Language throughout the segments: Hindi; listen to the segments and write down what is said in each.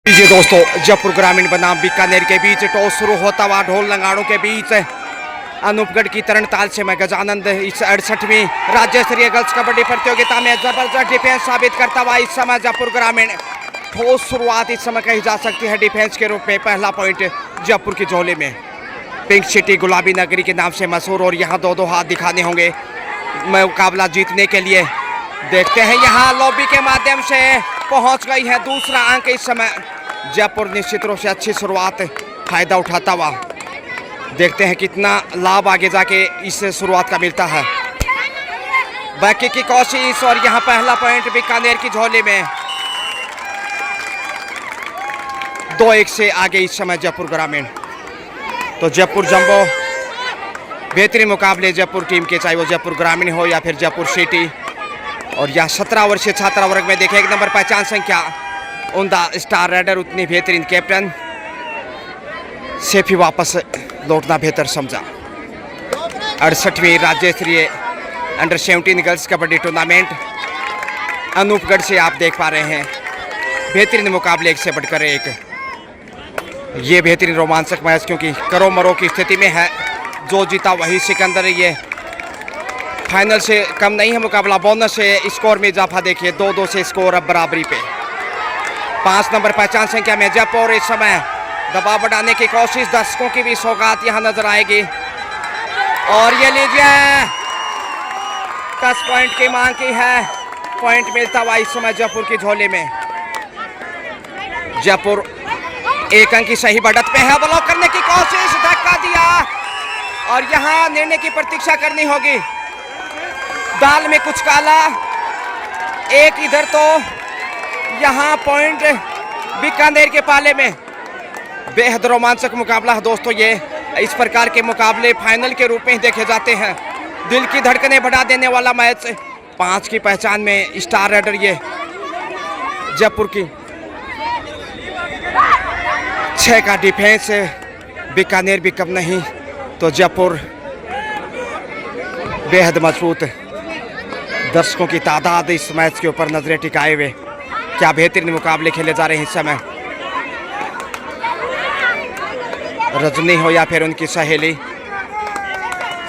जी दोस्तों, जयपुर ग्रामीण बनाम बीकानेर के बीच टॉस शुरू होता हुआ ढोल नगाड़ों के बीच अनूपगढ़ की तरणताल से मैं गजानंद इस 68वीं राज्य स्तरीय गर्ल्स कबड्डी प्रतियोगिता में जबरदस्त डिफेंस साबित करता हुआ इस समय जयपुर ग्रामीण ठोस शुरुआत इस समय कही जा सकती है डिफेंस के रूप में। पहला पॉइंट जयपुर की झोली में। पिंक सिटी गुलाबी नगरी के नाम से मशहूर और यहाँ दो हाथ दिखाने होंगे मुकाबला जीतने के लिए। देखते हैं यहाँ लॉबी के माध्यम से पहुँच गई है दूसरा अंक। इस समय जयपुर निश्चित रूप से अच्छी शुरुआत फायदा उठाता हुआ। देखते हैं कितना लाभ आगे जाके इस शुरुआत का मिलता है। बाकी की कोशिश और यहाँ पहला पॉइंट बीकानेर की झोली में। 2-1 से आगे इस समय जयपुर ग्रामीण। तो जयपुर जंबो बेहतरीन मुकाबले जयपुर टीम के, चाहे वो जयपुर ग्रामीण हो या फिर जयपुर सिटी। और यह 17 वर्षीय छात्रा वर्ग में देखें 1 नंबर पहचान संख्या उनका स्टार राइडर, उतनी बेहतरीन कैप्टन से भी वापस लौटना बेहतर समझा। 68वीं राज्य स्तरीय under 17 girls kabaddi tournament Anupgarh से आप देख पा रहे हैं बेहतरीन मुकाबले एक से बढ़कर एक। ये बेहतरीन रोमांचक मैच क्योंकि करो मरो की स्थिति में है। जो जीता वही सिकंदर। ये फाइनल से कम नहीं है मुकाबला। बोनस से स्कोर में इजाफा देखिए 2-2 से स्कोर अब बराबरी पे। 5 नंबर पहचान संख्या में जयपुर इस समय दबाव बढ़ाने की कोशिश। दर्शकों की भी सौगात यहाँ नजर आएगी। और ये लीजिए 10 पॉइंट की मांग की है। पॉइंट मिलता हुआ इस समय जयपुर की झोली में। जयपुर 1 अंक की सही बढ़त पे है। ब्लॉक करने की कोशिश, धक्का दिया और यहाँ निर्णय की प्रतीक्षा करनी होगी। दाल में कुछ काला। एक इधर तो यहाँ पॉइंट बीकानेर के पाले में। बेहद रोमांचक मुकाबला है दोस्तों। ये इस प्रकार के मुकाबले फाइनल के रूप में देखे जाते हैं। दिल की धड़कनें बढ़ा देने वाला मैच। 5 की पहचान में स्टार राइडर ये जयपुर की। 6 का डिफेंस बीकानेर भी कम नहीं। तो जयपुर बेहद मजबूत। दर्शकों की तादाद इस मैच के ऊपर नजरें टिकाए हुए। क्या बेहतरीन मुकाबले खेले जा रहे हैं इस समय। रजनी हो या फिर उनकी सहेली,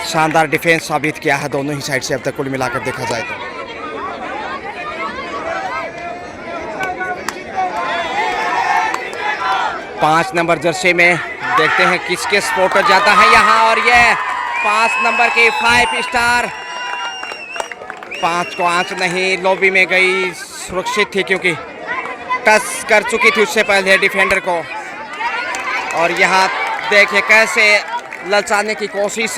शानदार डिफेंस साबित किया है दोनों ही साइड से अब तक कुल मिलाकर देखा जाए तो। पाँच नंबर जर्सी में देखते हैं किसके सपोर्टर जाता है यहाँ। और ये 5 नंबर की 5 स्टार 5 को आंच नहीं, लॉबी में गई, सुरक्षित थी क्योंकि टच कर चुकी थी उससे पहले डिफेंडर को। और यहाँ देखिए कैसे ललचाने की कोशिश,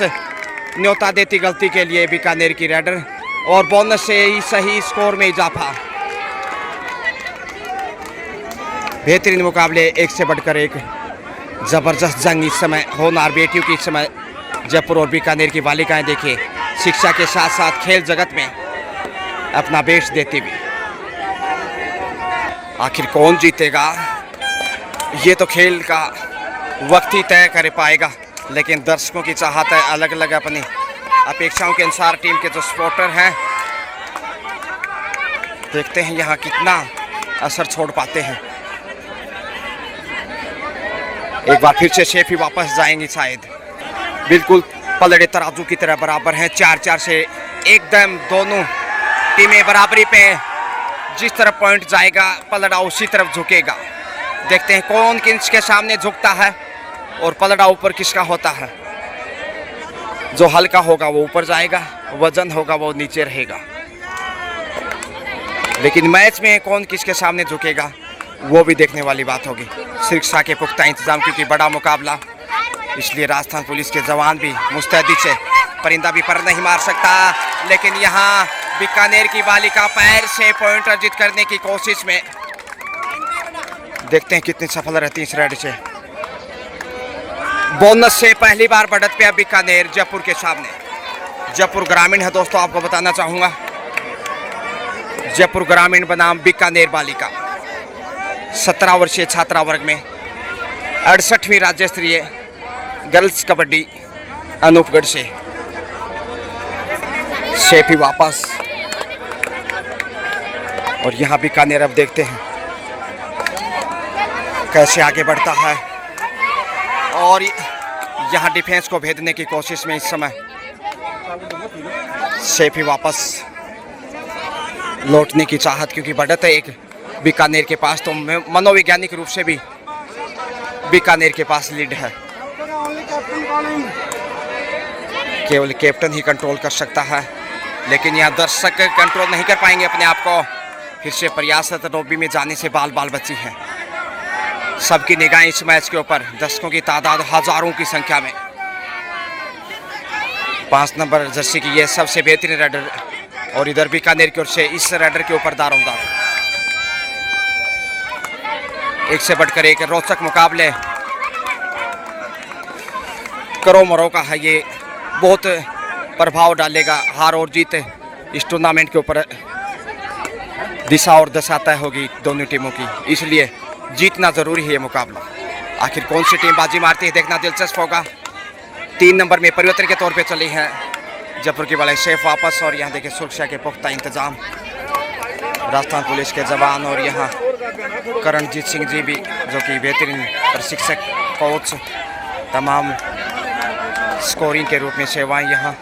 न्योता देती गलती के लिए बीकानेर की राइडर। और बोनस से ही सही स्कोर में इजाफा। बेहतरीन मुकाबले एक से बढ़कर एक। जबरदस्त जंग इस समय होनहार बेटियों की। इस समय जयपुर और बीकानेर की बालिकाएं देखिए शिक्षा के साथ साथ खेल जगत में अपना बेश देती हुई। आखिर कौन जीतेगा ये तो खेल का वक्त ही तय कर पाएगा। लेकिन दर्शकों की चाहत है अलग अलग अपनी अपेक्षाओं के अनुसार टीम के जो सपोर्टर हैं देखते हैं यहाँ कितना असर छोड़ पाते हैं। एक बार फिर से शेफी वापस जाएंगे शायद। बिल्कुल पलड़े तराजू की तरह बराबर हैं। 4-4 से एकदम दोनों टीमें बराबरी पे। जिस तरफ पॉइंट जाएगा पलड़ा उसी तरफ झुकेगा। देखते हैं कौन किसके सामने झुकता है और पलड़ा ऊपर किसका होता है। जो हल्का होगा वो ऊपर जाएगा, वजन होगा वो नीचे रहेगा। लेकिन मैच में कौन किसके सामने झुकेगा वो भी देखने वाली बात होगी। सुरक्षा के पुख्ता इंतजाम क्योंकि बड़ा मुकाबला, इसलिए राजस्थान पुलिस के जवान भी मुस्तैदी से परिंदा भी पर नहीं मार सकता। लेकिन यहाँ बीकानेर की बालिका पैर से पॉइंट अर्जित करने की कोशिश में। देखते हैं कितनी सफल रहती है इस रेड से। बोनस से पहली बार बढ़त पे बीकानेर जयपुर के सामने। जयपुर ग्रामीण है दोस्तों, आपको बताना चाहूंगा जयपुर ग्रामीण बनाम बीकानेर बालिका 17 वर्षीय छात्रा वर्ग में 68वीं राज्य स्तरीय गर्ल्स कबड्डी अनूपगढ़ से शेफी वापस। और यहाँ बीकानेर अब देखते हैं कैसे आगे बढ़ता है और यहाँ डिफेंस को भेदने की कोशिश में इस समय सैफी वापस लौटने की चाहत, क्योंकि बढ़त है एक बीकानेर के पास, तो मनोवैज्ञानिक रूप से भी बीकानेर के पास लीड है। केवल कैप्टन ही कंट्रोल कर सकता है, लेकिन यहाँ दर्शक कंट्रोल नहीं कर पाएंगे अपने आप को। फिर से प्रयास है तो लॉबी में जाने से बाल बाल बची हैं। सबकी निगाहें इस मैच के ऊपर, दर्शकों की तादाद हजारों की संख्या में। 5 नंबर जर्सी की ये सबसे बेहतरीन राइडर, और इधर बीकानेर की ओर से इस राइडर के ऊपर दारोमदार। एक से बढ़कर एक रोचक मुकाबले, करो मरो का है ये, बहुत प्रभाव डालेगा हार और जीत इस टूर्नामेंट के ऊपर। दिशा और दशा तय होगी दोनों टीमों की, इसलिए जीतना जरूरी है ये मुकाबला। आखिर कौन सी टीम बाजी मारती है देखना दिलचस्प होगा। 3 नंबर में परिवर्तन के तौर पे चली है जयपुर की वाले शेफ वापस, और यहाँ देखिए सुरक्षा के पुख्ता इंतजाम, राजस्थान पुलिस के जवान, और यहाँ करणजीत सिंह जी भी जो कि बेहतरीन प्रशिक्षक कोच, तमाम स्कोरिंग के रूप में सेवाएं यहाँ,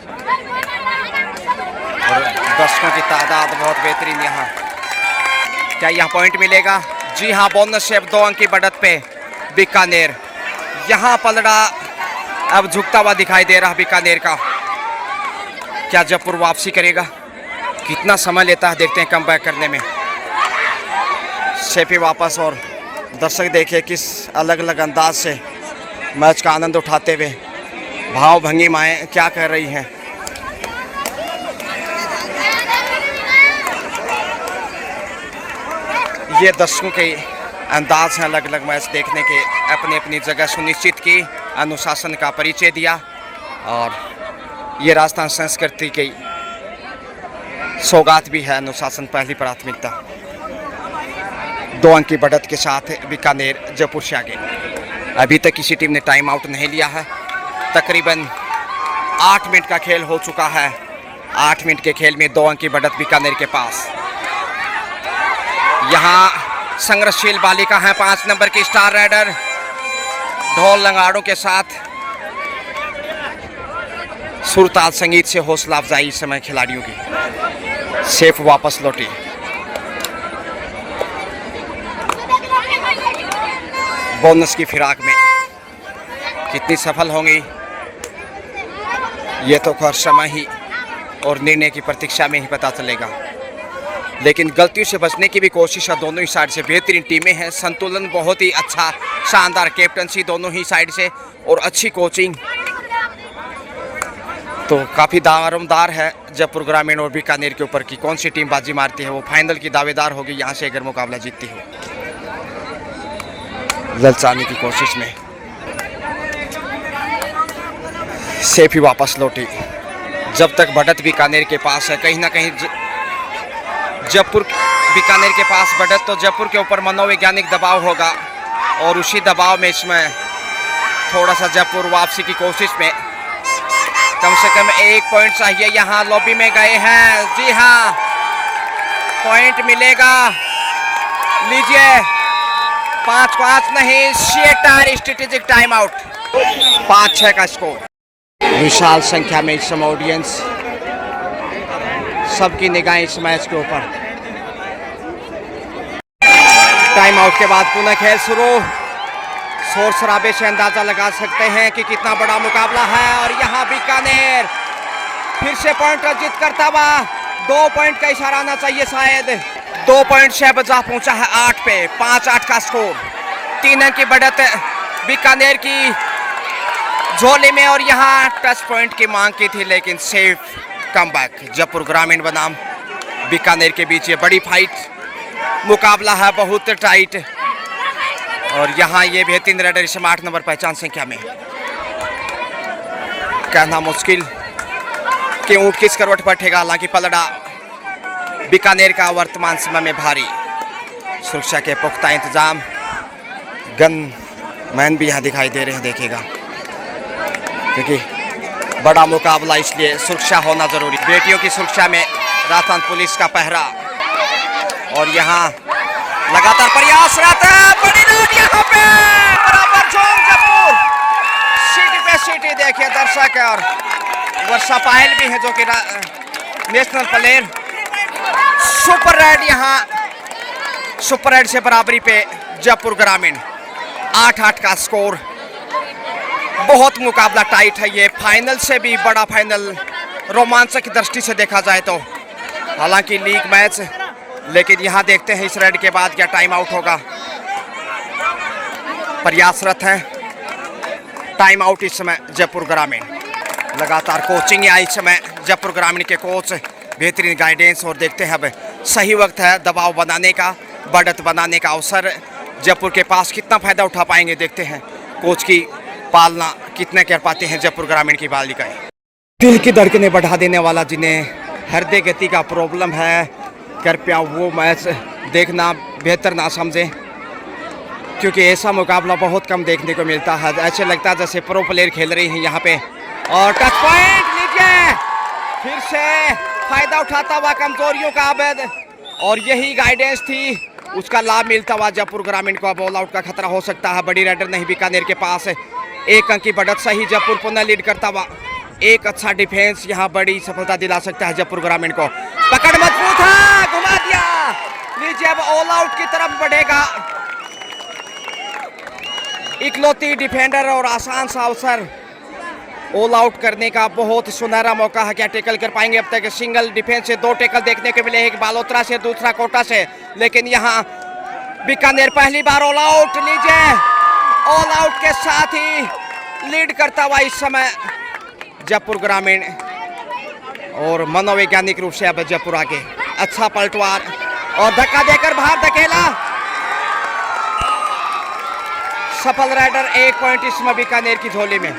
और दर्शकों की तादाद बहुत बेहतरीन यहाँ। क्या यहाँ पॉइंट मिलेगा? जी हाँ, बोनस शेप 2 अंक की बढ़त पे बीकानेर। यहाँ पलड़ा अब झुकता हुआ दिखाई दे रहा बीकानेर का। क्या जयपुर वापसी करेगा? कितना समय लेता है देखते हैं कमबैक करने में। शेफी वापस, और दर्शक देखिए किस अलग अलग अंदाज से मैच का आनंद उठाते हुए भाव भंगी माएँ क्या कर रही हैं। ये दर्शकों के अंदाज हैं अलग अलग मैच देखने के, अपनी अपनी जगह सुनिश्चित की, अनुशासन का परिचय दिया, और ये राजस्थान संस्कृति की सौगात भी है, अनुशासन पहली प्राथमिकता। 2 अंक की बढ़त के साथ बीकानेर जयपुर से आगे। अभी तक किसी टीम ने टाइम आउट नहीं लिया है। तकरीबन 8 मिनट का खेल हो चुका है। 8 मिनट के खेल में 2 अंक की बढ़त बीकानेर के पास। यहाँ संघर्षशील बालिका है 5 नंबर की स्टार राइडर, ढोल लंगाड़ों के साथ सुरताल संगीत से हौसला अफजाई इस समय खिलाड़ियों की। सेफ वापस लौटी। बोनस की फिराक में कितनी सफल होंगी ये तो हर समय ही और निर्णय की प्रतीक्षा में ही पता चलेगा, लेकिन गलतियों से बचने की भी कोशिश है। दोनों ही साइड से बेहतरीन टीमें हैं, संतुलन बहुत ही अच्छा, शानदार कैप्टनसी दोनों ही साइड से, और अच्छी कोचिंग, तो काफ़ी दारोमदार है जयपुर ग्रामीण और बीकानेर के ऊपर की कौन सी टीम बाजी मारती है वो फाइनल की दावेदार होगी यहाँ से अगर मुकाबला जीतती हो। ललचाने की कोशिश में सेफी वापस लौटी। जब तक बढ़त बीकानेर के पास है, कहीं ना कहीं जयपुर बीकानेर के पास बढ़त, तो जयपुर के ऊपर मनोवैज्ञानिक दबाव होगा, और उसी दबाव में इसमें थोड़ा सा जयपुर वापसी की कोशिश में कम से कम 1 पॉइंट चाहिए। यहाँ लॉबी में गए हैं, जी हाँ पॉइंट मिलेगा, लीजिए 5-5 नहीं 6 स्ट्रेटेजिक टाइम आउट, 5-6 का स्कोर। विशाल संख्या में इस समय ऑडियंस, सबकी निगाहें इस मैच के ऊपर। टाइम आउट के बाद पुनः खेल शुरू। शोर शराबे से अंदाजा लगा सकते हैं कि कितना बड़ा मुकाबला है, और यहाँ बीकानेर फिर से पॉइंट अर्जित करता हुआ 2 पॉइंट का इशारा आना चाहिए शायद। 2 पॉइंट से बजा पहुंचा है 8 पे, 5-8 का स्कोर। 3 अंक की बढ़त बीकानेर की झोली में, और यहाँ टच पॉइंट की मांग की थी लेकिन सेफ कमबैक। जयपुर ग्रामीण बनाम बीकानेर के बीच ये बड़ी फाइट मुकाबला है, बहुत टाइट, और यहाँ ये बेहतरीन राइडर इस 8 नंबर पहचान संख्या में। कहना मुश्किल कि ऊँट किस करवट पर ठेगा, हालांकि पलड़ा बीकानेर का वर्तमान समय में भारी। सुरक्षा के पुख्ता इंतजाम, गन मैन भी यहाँ दिखाई दे रहे हैं, देखिएगा क्योंकि बड़ा मुकाबला इसलिए सुरक्षा होना जरूरी। बेटियों की सुरक्षा में राजस्थान पुलिस का पहरा, और यहाँ लगातार प्रयासरत है, बड़ी लूट यहाँ पे सपाइल भी है जो कि नेशनल प्लेयर। सुपर रेड यहाँ सुपर रेड से बराबरी पे जयपुर ग्रामीण। 8-8 का स्कोर। बहुत मुकाबला टाइट है ये, फाइनल से भी बड़ा फाइनल रोमांचक की दृष्टि से देखा जाए तो। हालांकि लीग मैच, लेकिन यहाँ देखते हैं इस रेड के बाद क्या टाइम आउट होगा। प्रयासरत है टाइम आउट इस समय जयपुर ग्रामीण। लगातार कोचिंग या इस समय जयपुर ग्रामीण के कोच, बेहतरीन गाइडेंस। और देखते हैं अब सही वक्त है दबाव बनाने का, बढ़त बनाने का अवसर जयपुर के पास कितना फायदा उठा पाएंगे। देखते हैं कोच की पालना कितने कर पाते हैं जयपुर ग्रामीण की बालिकाएं। दिल की धड़कनें बढ़ा देने वाला, जिन्हें हृदय गति का प्रॉब्लम है, कृपया वो मैच देखना बेहतर ना समझें, क्योंकि ऐसा मुकाबला बहुत कम देखने को मिलता है। ऐसे लगता है जैसे प्रो प्लेयर खेल रही हैं यहाँ पे। और टच पॉइंट लीजिए, फिर से फायदा उठाता हुआ कमजोरियों का अवैध। और यही गाइडेंस थी, उसका लाभ मिलता हुआ जयपुर ग्रामीण को। अब ऑल आउट का खतरा हो सकता है। बड़ी राइडर नहीं बीकानेर के पास। 1 अंक की बढ़त सही, जयपुर पुनः लीड करता हुआ। एक अच्छा डिफेंस यहाँ बड़ी सफलता दिला सकता है जयपुर ग्रामीण को। पकड़ मजबूत है, घुमा दिया। लीजिए अब ऑल आउट की तरफ बढ़ेगा। इकलौती डिफेंडर और आसान सा अवसर ऑल आउट करने का। बहुत सुनहरा मौका है, क्या टैकल कर पाएंगे। अब तक सिंगल डिफेंस से 2 टैकल देखने को मिले, एक बालोतरा से, दूसरा कोटा से। लेकिन यहाँ बीकानेर पहली बार ऑल आउट। लीजिए ऑल आउट के साथ ही लीड करता हुआ इस समय जयपुर ग्रामीण। और मनोवैज्ञानिक रूप से अब जयपुर आगे। अच्छा पलटवार और धक्का देकर बाहर धकेला। सफल राइडर। 1 पॉइंट इस समय बीकानेर की झोली में।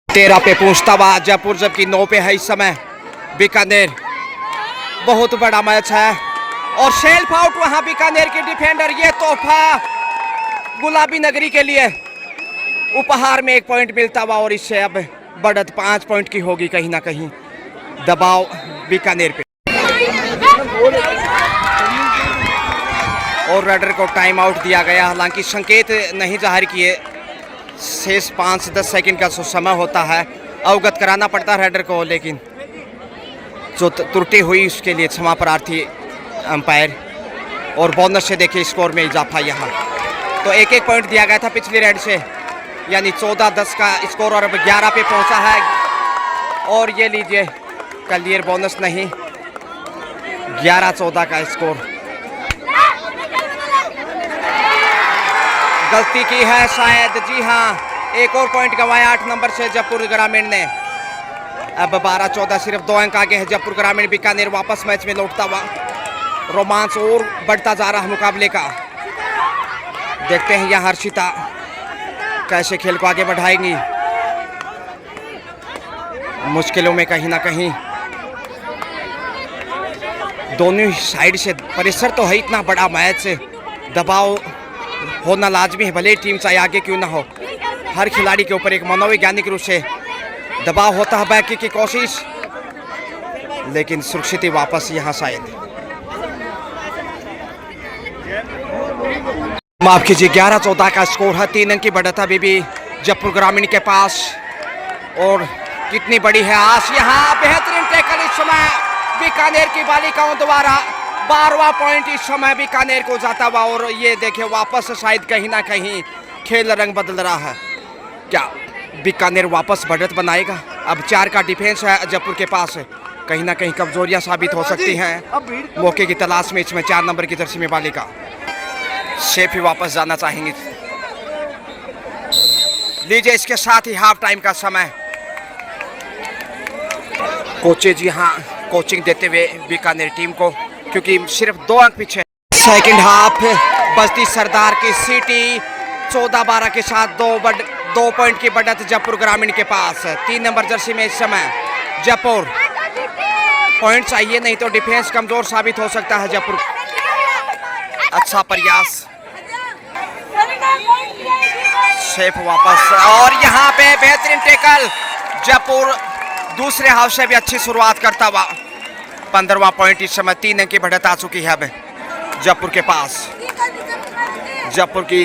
13 पे पहुंचता हुआ जयपुर, जबकि 9 पे है इस समय बीकानेर। बहुत बड़ा मैच है और सेल्फ आउट वहां बीकानेर की डिफेंडर। ये तोहफा गुलाबी नगरी के लिए उपहार में 1 पॉइंट मिलता हुआ। और इससे अब बढ़त 5 पॉइंट की होगी। कहीं ना कहीं दबाव बीकानेर पे। और राइडर को टाइम आउट दिया गया। हालांकि संकेत नहीं जाहिर किए। शेष 5-10 सेकंड का समय होता है, अवगत कराना पड़ता है राइडर को। लेकिन जो त्रुटि हुई उसके लिए क्षमा प्रार्थी अंपायर। और बोनस से देखिए स्कोर में इजाफा यहाँ। तो 1-1 पॉइंट दिया गया था पिछली राइड से, यानी 14-10 का स्कोर। और अब 11 पे पहुंचा है। और ये लीजिए क्लियर बोनस नहीं, 11-14 का स्कोर। गलती की है शायद, जी हाँ। 1 और पॉइंट गंवाया 8 नंबर से जयपुर ग्रामीण ने। अब 12-14, सिर्फ 2 अंक आगे है जयपुर ग्रामीण। बीकानेर वापस मैच में लौटता हुआ। रोमांच और बढ़ता जा रहा है मुकाबले का। देखते हैं यहाँ हर्षिता कैसे खेल को आगे बढ़ाएंगी। मुश्किलों में कहीं ना कहीं दोनों ही साइड से प्रेशर तो है। इतना बड़ा मैच, दबाव होना लाजमी है, भले टीम चाहे आगे क्यों ना हो। हर खिलाड़ी के ऊपर एक मनोवैज्ञानिक रूप से दबाव होता है। बैक की कोशिश, लेकिन सुरक्षित वापस यहाँ शायद। माफ कीजिए, 11-14 का स्कोर है। 3 अंक की बढ़त अभी भी जयपुर ग्रामीण के पास। और कितनी बड़ी है आस यहाँ। बेहतरीन टैकल इस समय बीकानेर की बालिकाओं द्वारा। 12वां पॉइंट इस समय बीकानेर को जाता हुआ। और ये देखिए वापस शायद कहीं ना कहीं खेल रंग बदल रहा है। क्या बीकानेर वापस बढ़त बनाएगा? अब 4 का डिफेंस है जयपुर के पास। कहीं ना कहीं कमजोरियां साबित हो सकती हैं। मौके की तलाश में इसमें 4 नंबर की जर्सी में बालिका सेफ ही वापस जाना चाहेंगे। लीजिए इसके साथ ही हाफ टाइम का समय। कोचेज यहाँ कोचिंग देते हुए बीकानेर टीम को, क्योंकि सिर्फ 2 अंक पीछे। सेकंड हाफ बस्ती सरदार की सिटी 14-12 के साथ 2 पॉइंट की बढ़त जयपुर ग्रामीण के पास। 3 नंबर जर्सी में इस समय जयपुर। पॉइंट चाहिए, नहीं तो डिफेंस कमजोर साबित हो सकता है जयपुर। अच्छा प्रयास, सेफ वापस। और यहाँ पे बेहतरीन टैकल जयपुर। दूसरे हाफ से भी अच्छी शुरुआत करता हुआ। 15वां पॉइंट इस समय। 3 अंक की बढ़त आ चुकी है अब जयपुर के पास। जयपुर की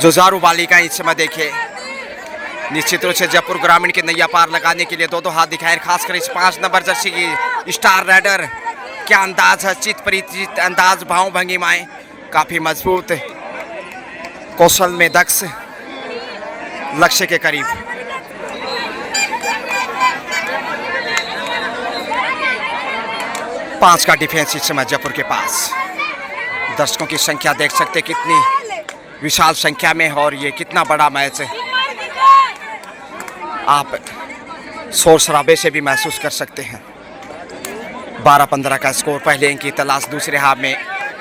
जुझारू बालिका इस समय देखिए निश्चित रूप से जयपुर ग्रामीण के नैया पार लगाने के लिए दो हाथ दिखाए, खासकर इस 5 नंबर जर्सी की स्टार राइडर। क्या अंदाज है, चित परिचित अंदाज, भाव भंगिमाएं काफी मजबूत, कौशल में दक्ष, लक्ष्य के करीब। पांच का डिफेंस इस समय जयपुर के पास। दर्शकों की संख्या देख सकते कितनी विशाल संख्या में है और ये कितना बड़ा मैच है, आप शोर शराबे से भी महसूस कर सकते हैं। 12-15 का स्कोर, पहले अंक की तलाश दूसरे हाफ में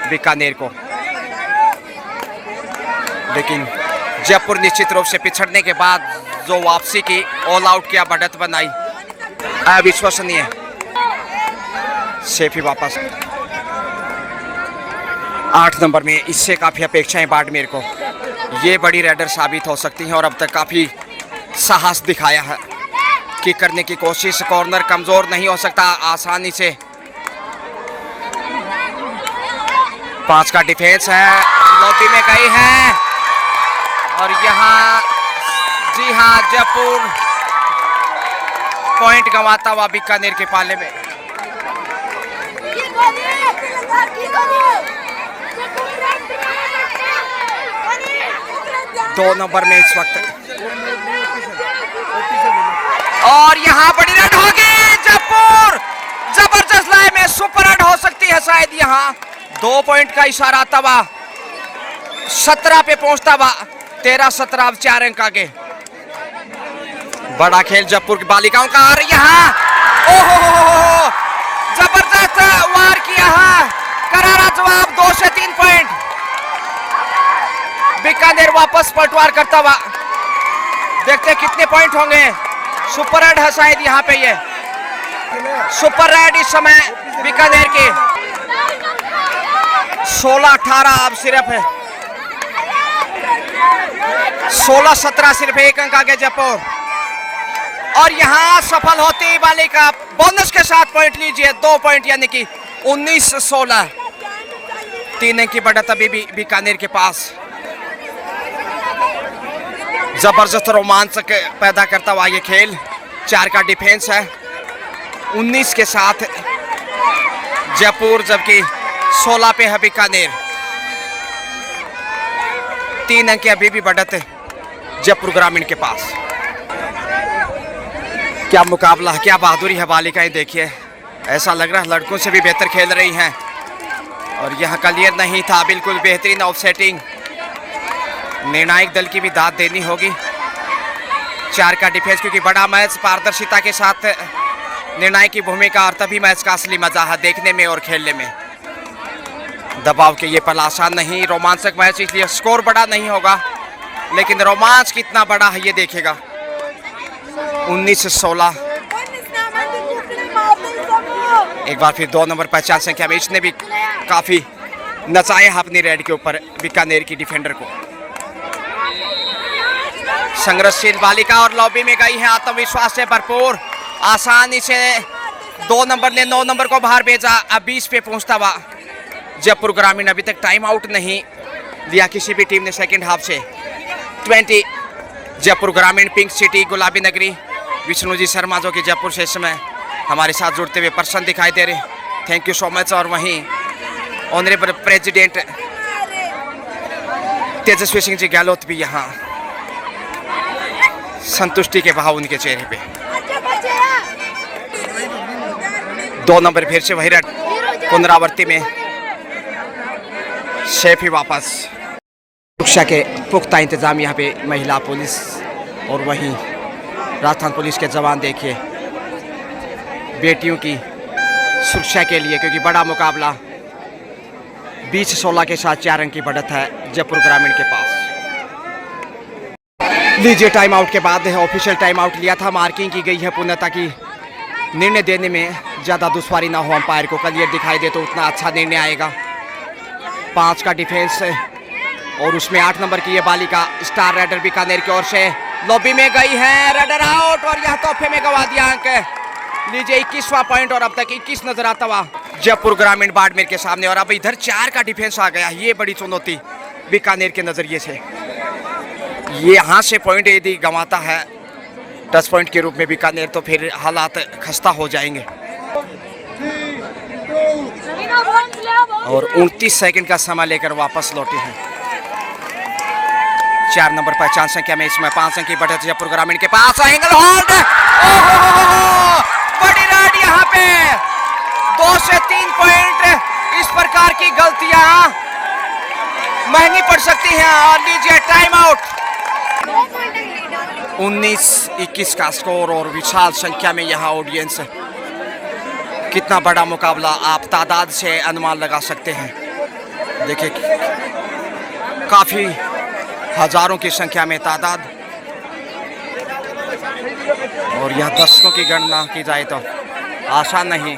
बीकानेर को, लेकिन जयपुर निश्चित रूप से पिछड़ने के बाद जो वापसी की, ऑल आउट किया, बढ़त बनाई, अविश्वसनीय। सेफी वापस 8 नंबर में, इससे काफ़ी अपेक्षाएं बाड़मेर को, ये बड़ी राइडर साबित हो सकती हैं और अब तक काफ़ी साहस दिखाया है कि करने की कोशिश। कॉर्नर कमज़ोर नहीं हो सकता आसानी से। 5 का डिफेंस है, लॉबी में गई है और यहाँ जी हाँ जयपुर पॉइंट गंवाता हुआ बीकानेर के पाले में। दो नंबर में इस वक्त, और यहाँ बड़ी रन होगी जयपुर, जबरदस्त लाइन में सुपर रन हो सकती है शायद। यहाँ 2 पॉइंट का इशारा तबा, 17 पे पहुंचता हुआ, 13-17 अब 4 अंक आगे। बड़ा खेल जयपुर की बालिकाओं का, और यहाँ ओहो जबरदस्त वार किया है, करारा जवाब, 2 से 3 पॉइंट। बीकानेर वापस पलटवार करता हुआ, देखते कितने पॉइंट होंगे। सुपर रेड है शायद यहाँ पे, ये सुपर रेड इस समय बीकानेर के। 16-18 अब सिर्फ है, 16-17 सिर्फ 1 अंक आगे जयपुर। और यहाँ सफल होती बालिका, बोनस के साथ पॉइंट लीजिए, 2 पॉइंट यानी कि 19-16, 3 अंक की बढ़त अभी भी बीकानेर के पास। जबरदस्त रोमांच पैदा करता हुआ ये खेल। 4 का डिफेंस है, 19 के साथ जयपुर, जबकि 16 पे है बीकानेर। 3 अंक अभी भी बढ़त है जयपुर ग्रामीण के पास। क्या मुकाबला, क्या बहादुरी है बालिकाएं, देखिए ऐसा लग रहा है लड़कों से भी बेहतर खेल रही हैं। और यहाँ क्लियर नहीं था, बिल्कुल बेहतरीन ऑफसेटिंग। निर्णायक दल की भी दाद देनी होगी। 4 का डिफेंस, क्योंकि बड़ा मैच पारदर्शिता के साथ निर्णायक की भूमिका, और तभी मैच का असली मजा है देखने में और खेलने में। दबाव के ये पल आसान नहीं, रोमांचक मैच, इसलिए स्कोर बड़ा नहीं होगा, लेकिन रोमांच कितना बड़ा है ये देखेगा। 19-16, एक बार फिर 2 नंबर पहचान संख्या में, इसने भी काफी नचाया है अपनी रेड के ऊपर बीकानेर की डिफेंडर को। संघर्षशील बालिका और लॉबी में गई है, आत्मविश्वास से भरपूर, आसानी से 2 नंबर ने 9 नंबर को बाहर भेजा। अब 20 पे पहुंचता हुआ जयपुर ग्रामीण, अभी तक टाइम आउट नहीं लिया किसी भी टीम ने सेकंड हाफ से। 20 जयपुर ग्रामीण, पिंक सिटी, गुलाबी नगरी। विष्णु जी शर्मा जो कि जयपुर से इस समय हमारे साथ जुड़ते हुए पर्सन दिखाई दे रहे, थैंक यू सो मच। और वहीं ऑनरेबल प्रेसिडेंट तेजस्वी सिंह जी गहलोत भी यहाँ, संतुष्टि के भाव उनके चेहरे पे। 2 नंबर फिर से वही रन, पुनरावृत्ति में सेफी वापस। सुरक्षा के पुख्ता इंतजाम यहाँ पे महिला पुलिस और वहीं राजस्थान पुलिस के जवान, देखिए बेटियों की सुरक्षा के लिए, क्योंकि बड़ा मुकाबला 20-16 के साथ 4 अंक की बढ़त है जयपुर ग्रामीण के पास। लीजिए टाइम आउट के बाद ऑफिशियल टाइम आउट लिया था, मार्किंग की गई है पुनः, ताकि निर्णय देने में ज़्यादा दुश्वारी ना हो अंपायर को। क्लियर दिखाई दे तो उतना अच्छा निर्णय आएगा। 5 का डिफेंस और उसमें 8 नंबर की ये बालिका स्टार राइडर बीकानेर की ओर से लॉबी में गई है, राइडर आउट, और यह तोहफे में गवा दिया अंक। लीजिए 21वां पॉइंट, और अब तक 21 नजर आता हुआ जयपुर ग्रामीण बाड़मेर के सामने। और अब इधर 4 का डिफेंस आ गया, ये बड़ी चुनौती बीकानेर के नजरिए से। ये यहाँ से पॉइंट यदि गंवाता है 10 पॉइंट के रूप में बीकानेर, तो फिर हालात खस्ता हो जाएंगे। और 29 सेकंड का समय लेकर वापस लौटे हैं। 4 नंबर पहचान संख्या में इसमें 5 अंक की बढ़त जयपुर ग्रामीण के पास। एंगल होल्ड, बड़ी राइड यहाँ पे 2 से 3 पॉइंट। इस प्रकार की गलतियां महंगी पड़ सकती हैं। और लीजिए टाइम आउट। 19-21 का स्कोर और विशाल संख्या में यहाँ ऑडियंस। कितना बड़ा मुकाबला आप तादाद से अनुमान लगा सकते हैं। देखिए काफी हजारों की संख्या में तादाद, और यह दर्शकों की गणना की जाए तो आसान नहीं।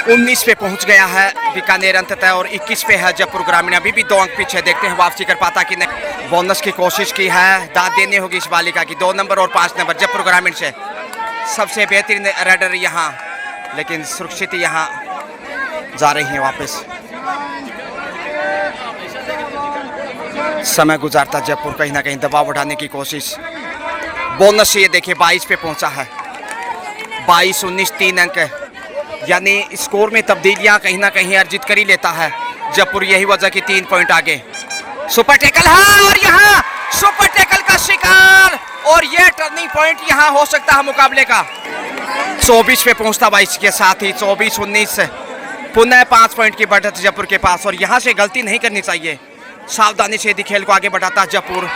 19 पे पहुंच गया है बीकानेर अंततः, और 21 पे है जयपुर ग्रामीण। अभी भी 2 अंक पीछे। देखते हैं वापसी कर पाता कि नहीं। बोनस की कोशिश की है, दाद देनी होगी इस बालिका की। 2 नंबर और 5 नंबर जयपुर ग्रामीण से सबसे बेहतरीन राइडर यहाँ, लेकिन सुरक्षित यहाँ जा रही हैं वापस। समय गुजारता जयपुर कहीं ना कहीं दबाव बढ़ाने की कोशिश। बोनस ये देखिए 22 पे पहुंचा है। 22-19 3 अंक, यानी स्कोर में तब्दीलियां कहीं ना कहीं अर्जित कर ही लेता है जयपुर। यही वजह की 3 पॉइंट आगे। सुपर टैकल है, और यहाँ सुपर टैकल का शिकार, और ये टर्निंग पॉइंट यहाँ हो सकता है मुकाबले का। 24 पे पहुंचता 22 के साथ ही 24-19 पुनः 5 पॉइंट की बढ़त जयपुर के पास। और यहाँ से गलती नहीं करनी चाहिए। सावधानी से यदि खेल को आगे बढ़ाता जयपुर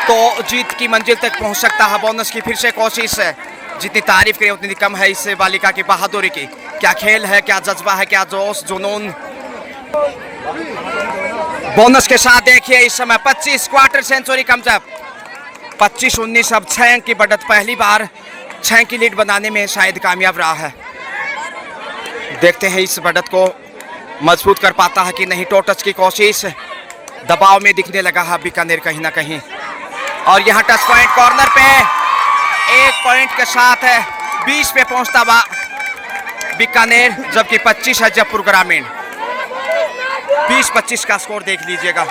तो जीत की मंजिल तक पहुंच सकता है। बोनस की फिर से कोशिश है। जितनी तारीफ करें उतनी कम है इस बालिका की बहादुरी की। क्या खेल है, क्या जज्बा है, क्या जोश जुनून। बोनस के साथ देखिए इस समय 25 क्वार्टर सेंचुरी कमजब। 25-19 अब 6 अंक की बढ़त। पहली बार 6 की लीड बनाने में शायद कामयाब रहा है। देखते हैं इस बढ़त को मजबूत कर पाता है कि नहीं। टो टच की कोशिश दबाव में दिखने लगा है बीकानेर कहीं ना कहीं। और यहाँ टच पॉइंट कॉर्नर पे 1 पॉइंट के साथ है 20 पे पहुंचता हुआ बीकानेर, जबकि 25 है जयपुर ग्रामीण। 20-25 का स्कोर देख लीजिएगा।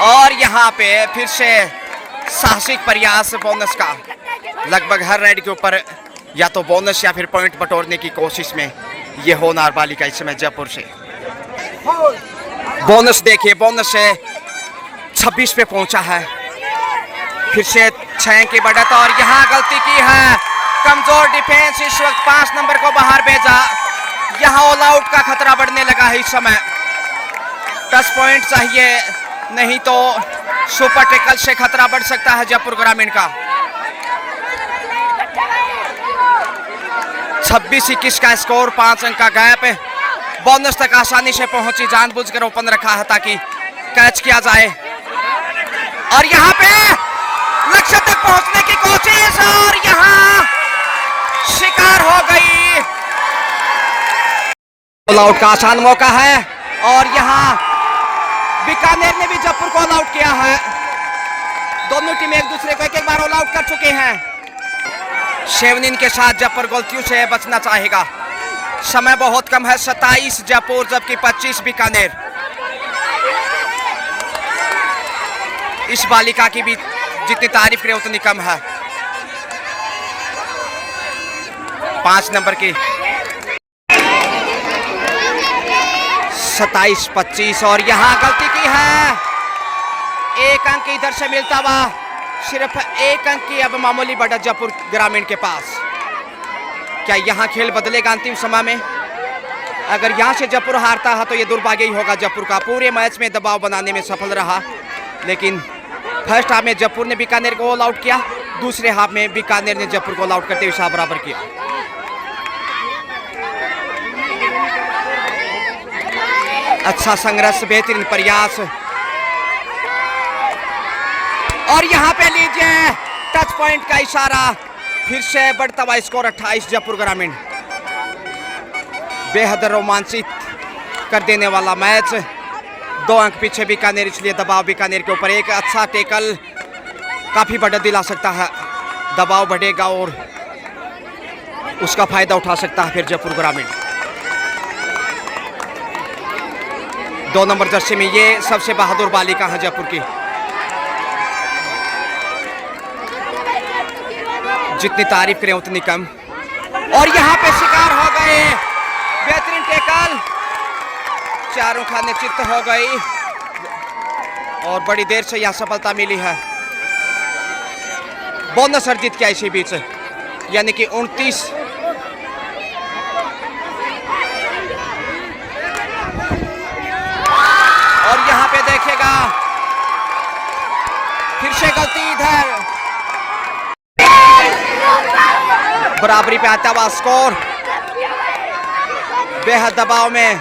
और यहाँ पे फिर से साहसिक प्रयास बोनस का। लगभग हर राइड के ऊपर या तो बोनस या फिर पॉइंट बटोरने की कोशिश में ये होनहार बालिका इस समय जयपुर से। बोनस देखिए, बोनस से 26 पे पहुंचा है। फिर से 6 की बढ़त, और यहाँ गलती की है। कमजोर डिफेंस इस वक्त 5 नंबर को बाहर भेजा। यहाँ ऑल आउट का खतरा बढ़ने लगा है इस समय। 10 पॉइंट चाहिए, नहीं तो सुपर टैकल से खतरा बढ़ सकता है जयपुर ग्रामीण का। 26-21 का स्कोर, 5 अंक का गैप। बोनस तक आसानी से पहुंची, जानबूझकर ओपन रखा है ताकि कैच किया जाए। और यहाँ पे लक्ष्य तक पहुंचने की कोशिश, और यहाँ शिकार हो गई। ऑल आउट का आसान मौका है, और यहाँ बीकानेर ने भी जयपुर को ऑल आउट किया है। दोनों टीमें एक दूसरे को एक बार ऑल आउट कर चुके हैं। 7 के साथ जयपुर गलतियों से बचना चाहेगा। समय बहुत कम है। 27 जयपुर जबकि 25 बीकानेर। इस बालिका की भी जितनी तारीफ करें उतनी कम है। 5 नंबर की 27-25, और यहाँ गलती की है। 1 अंक इधर से मिलता हुआ, सिर्फ 1 अंक की अब मामूली बढ़त जयपुर ग्रामीण के पास। क्या यहाँ खेल बदलेगा अंतिम समय में? अगर यहाँ से जयपुर हारता है तो ये दुर्भाग्य ही होगा जयपुर का। पूरे मैच में दबाव बनाने में सफल रहा, लेकिन फर्स्ट हाफ में जयपुर ने बीकानेर को ऑल आउट किया, दूसरे हाफ में बीकानेर ने जयपुर को ऑल आउट करते हुए हिसाब बराबर किया। अच्छा संघर्ष, बेहतरीन प्रयास, और यहाँ पे लीजिए टच पॉइंट का इशारा। फिर से बढ़ता हुआ स्कोर 28 जयपुर ग्रामीण। बेहद रोमांचित कर देने वाला मैच। 2 अंक पीछे बीकानेर, इसलिए दबाव बीकानेर के ऊपर। एक अच्छा टेकल काफी बढ़त दिला सकता है। दबाव बढ़ेगा और उसका फायदा उठा सकता है फिर जयपुर ग्रामीण। 2 नंबर जर्सी में ये सबसे बहादुर बालिका है जयपुर की। जितनी तारीफ करें उतनी कम। और यहाँ पे शिकार हो गए, बेहतरीन टैकल, चारों खाने चित्त हो गई और बड़ी देर से यहाँ सफलता मिली है। बोनस अर्जित किया इसी बीच, यानी कि 29। और यहाँ पे देखेगा फिर से गलती, इधर बराबरी पे आता हुआ स्कोर, बेहद दबाव में।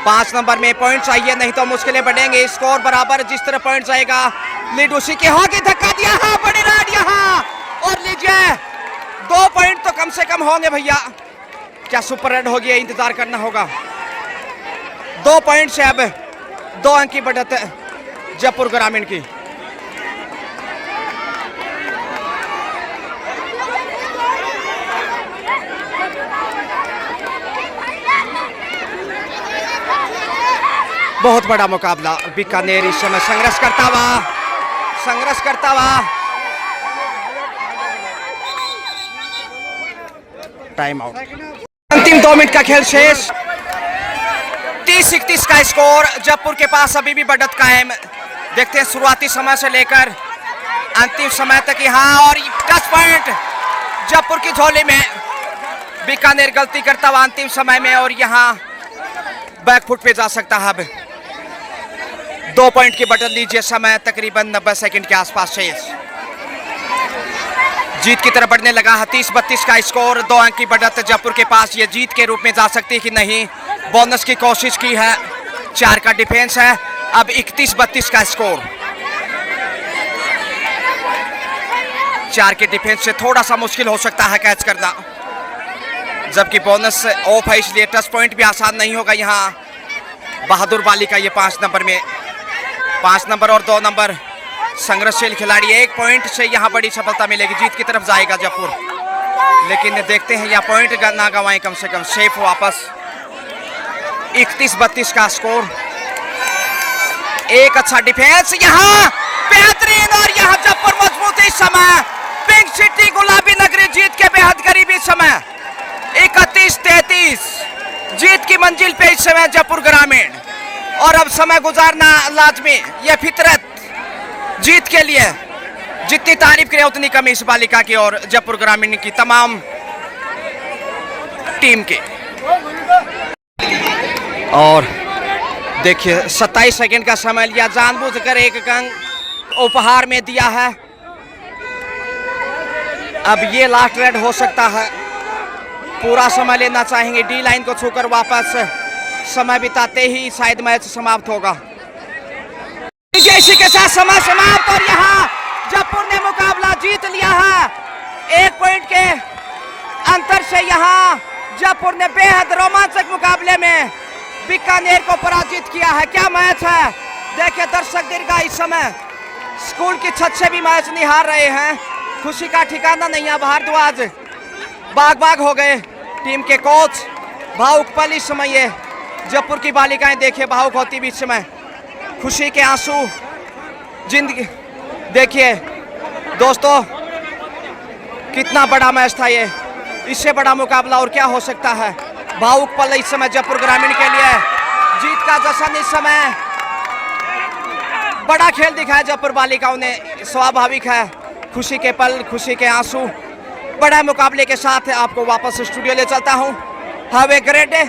पांच नंबर में पॉइंट चाहिए, नहीं तो मुश्किलें बढ़ेंगे। स्कोर बराबर, जिस तरह पॉइंट जाएगा लीड उसी की होगी। धक्का दिया, हाँ, बड़ी राड यहाँ, और लीजिए 2 पॉइंट तो कम से कम होंगे भैया। क्या सुपर रेड होगी, इंतजार करना होगा। 2 पॉइंट से अब 2 अंक की बढ़त जयपुर ग्रामीण की। बहुत बड़ा मुकाबला, बीकानेर इस समय संघर्ष करता हुआ। Time out. अंतिम 2 मिनट का खेल शेष, 30-31 का स्कोर। जयपुर के पास अभी भी बढ़त कायम। देखते हैं शुरुआती समय से लेकर अंतिम समय तक यहाँ, और 10 पॉइंट जयपुर की झोली में। बीकानेर गलती करता हुआ अंतिम समय में, और यहाँ बैकफुट पे जा सकता है। अब 2 पॉइंट की बढ़त लीजिए, समय तकरीबन 90 सेकंड के आसपास शेष। जीत की तरफ बढ़ने लगा है। 30-32 का स्कोर, 2 अंक की बढ़त जयपुर के पास। ये जीत के रूप में जा सकती है कि नहीं। बोनस की कोशिश की है, 4 का डिफेंस है। अब 31-32 का स्कोर। 4 के डिफेंस से थोड़ा सा मुश्किल हो सकता है कैच करना, जबकि बोनस ऑफ है, इसलिए टच पॉइंट भी आसान नहीं होगा यहाँ। बहादुर बाली का ये 5 नंबर में, 5 नंबर और 2 नंबर संघर्षशील खिलाड़ी। 1 पॉइंट से यहाँ बड़ी सफलता मिलेगी, जीत की तरफ जाएगा जयपुर। लेकिन देखते हैं यहाँ पॉइंट ना गंवाएं, कम से कम सेफ वापस। 31-32 का स्कोर। एक अच्छा डिफेंस यहाँ, बेहतरीन, और यहाँ जयपुर मजबूत इस समय। पिंक सिटी गुलाबी नगरी जीत के बेहद करीबी समय। 31-33 जीत की मंजिल पे इस समय जयपुर ग्रामीण। और अब समय गुजारना लाजमी, यह फितरत जीत के लिए। जितनी तारीफ करें उतनी कमी इस बालिका की और जयपुर ग्रामीण की तमाम टीम की। और देखिए 27 सेकंड का समय लिया, जानबूझकर 1 अंक उपहार में दिया है। अब ये लास्ट रेड हो सकता है, पूरा समय लेना चाहेंगे। डी लाइन को छूकर वापस समय बिताते ही शायद मैच समाप्त होगा। जैसी के साथ समय समाप्त, और यहाँ जयपुर ने मुकाबला जीत लिया है। 1 पॉइंट के अंतर से यहाँ जयपुर ने बेहद रोमांचक मुकाबले में बीकानेर को पराजित किया है। क्या मैच है, देखिए दर्शक दीर्घा इस समय स्कूल की छत से भी मैच निहार रहे हैं। खुशी का ठिकाना नहीं है। भारद्वाज बाग हो गए, टीम के कोच भावुक पल। इस समय ये जयपुर की बालिकाएं देखिए भावुक होती भी इस समय, खुशी के आंसू। जिंदगी देखिए दोस्तों, कितना बड़ा मैच था ये, इससे बड़ा मुकाबला और क्या हो सकता है। भावुक पल इस समय जयपुर ग्रामीण के लिए। जीत का जश्न इस समय, बड़ा खेल दिखाया जयपुर बालिकाओं ने, स्वाभाविक है। खुशी के पल, खुशी के आंसू। बड़ा मुकाबले के साथ आपको वापस स्टूडियो ले चलता हूं। Have a great day.